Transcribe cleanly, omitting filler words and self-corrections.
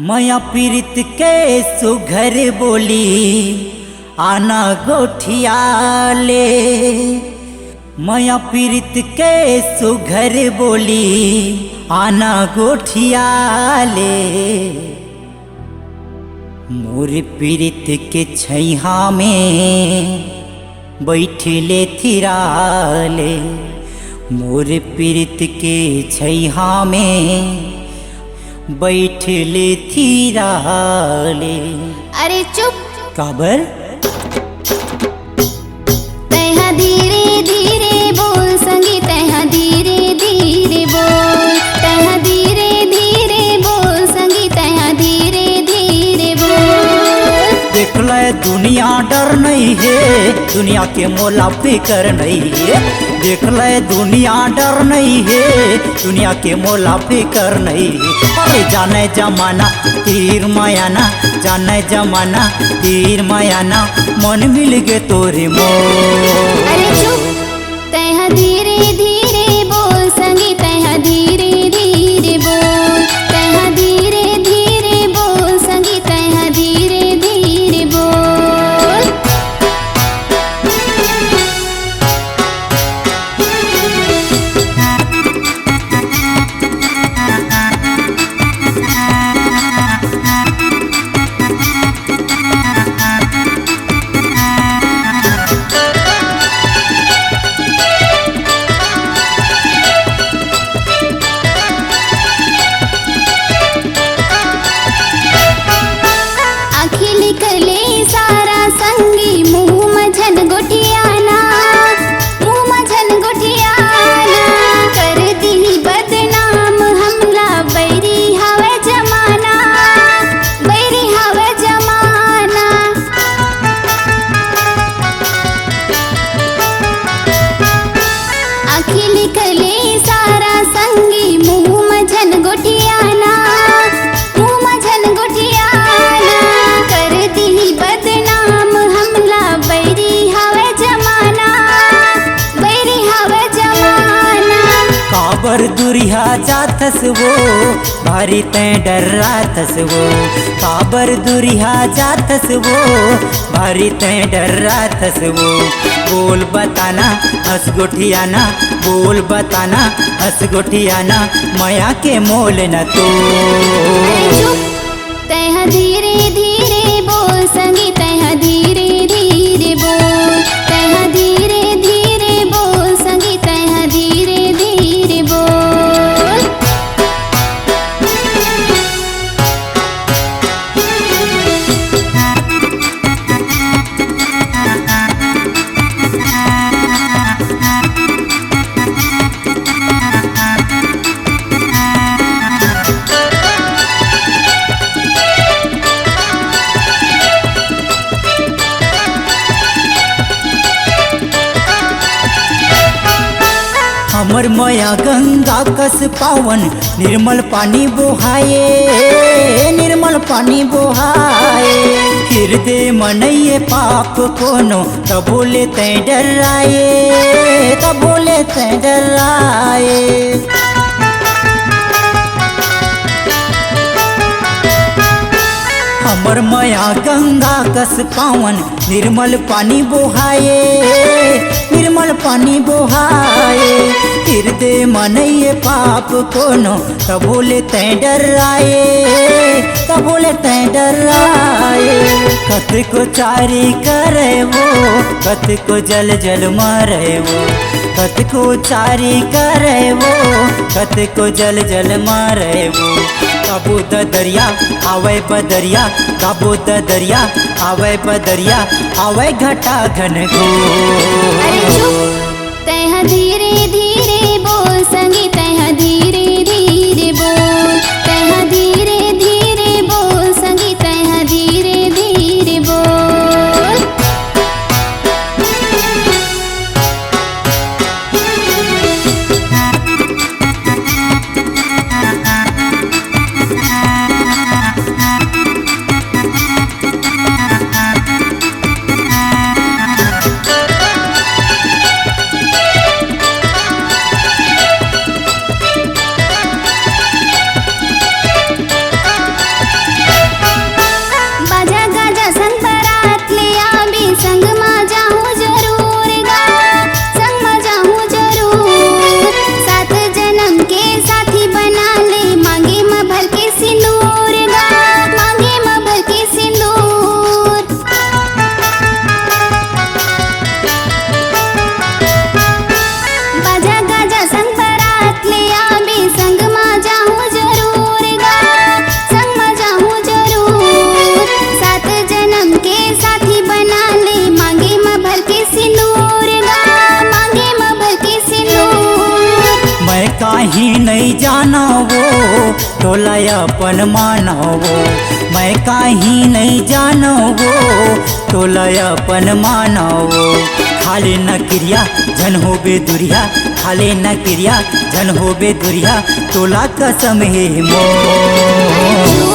मया पीरित के सुघर बोली आना गोठिया ले। मया पीरित के सुघर बोली आना गोठिया ले। मोर पीरित के छैहा में बैठले थिराले। मोर पीरित के छैहा में बैठले थिराले। अरे चुप काबर तैहा धीरे धीरे बोल संगी, तैहा धीरे धीरे बोल, तैहा धीरे धीरे बोल संगी, तैहा धीरे धीरे बोल। देख ले दुनिया डर नहीं है, दुनिया के मोला फिकर नहीं है। देख ले दुनिया डर नहीं है, दुनिया के मोला फिकर नहीं है। अरे जाने जमाना तीर मायाना, जाने जमाना तीर मायाना, मन मिल गे तोरे मोर। अरे चुप तैहा धीरे धीरे बोल संगी, तैहा धीरे धीरे बोल, तैहा धीरे धीरे बोल संगी, तैहा धीरे धीरे बोल। निकले सारा संगी मुँह मझन गोठियाना, मुँह मझन गोठियाना। कर दी बदनाम हमला बैरी हवे जमाना, बैरी हवे जमाना। आखी निकले सारा संगी मुँह मझन गोठियाना, मुँह मझन गोठियाना। कर दी बदनाम हमला बैरी हवे जमाना, बैरी हवे जमाना। काबर दुरिया जातस वो भारी तैं डर्रातस वो। काबर दुरिया जातस वो भारी तैं डर्रातस वो। बोल बताना हंस गोठियाना, बोल बताना हंस गोठियाना, माया के मोल न तो। तैहा धीरे धीरे बोल संगी, तैहा धीरे धीरे बोल, तैहा धीरे धीरे बोल संगी, तैहा धीरे धीरे बोल। हमर माया गंगा कस पावन, निर्मल पानी बोहाए, निर्मल पानी बोहाए। हृदय मनइए पाप कोनो, तब बोले तैं डराए, तब बोले तैं डराए। हमर माया गंगा कस पावन, निर्मल पानी बोहाए, निर्मल पानी बोहाए। हृदय मनइए पाप कोनो, तब बोले तैं डराए, तब बोले तैं डराए। कत को चारी करे वो, कत को जल जल मारे वो। कत को चारी करे वो, कत को जल जल मारे वो। काबू दरिया आवे बदरिया, काबू दरिया आवे बदरिया, आवे घटा घन घोर। अरे चुप तैहा धीरे धीरे बोल संगी, तैहा धीरे धीरे बोल, तैहा धीरे धीरे बोल संगी, तैहा धीरे धीरे बोल। तोला अपन मानो वो मैं कहीं नहीं जानो वो तोला अपन मानो वो खाले न क्रिया जन हो बेदुरिया खाले न क्रिया जन हो बेदुरिया तोला कसम है मोर।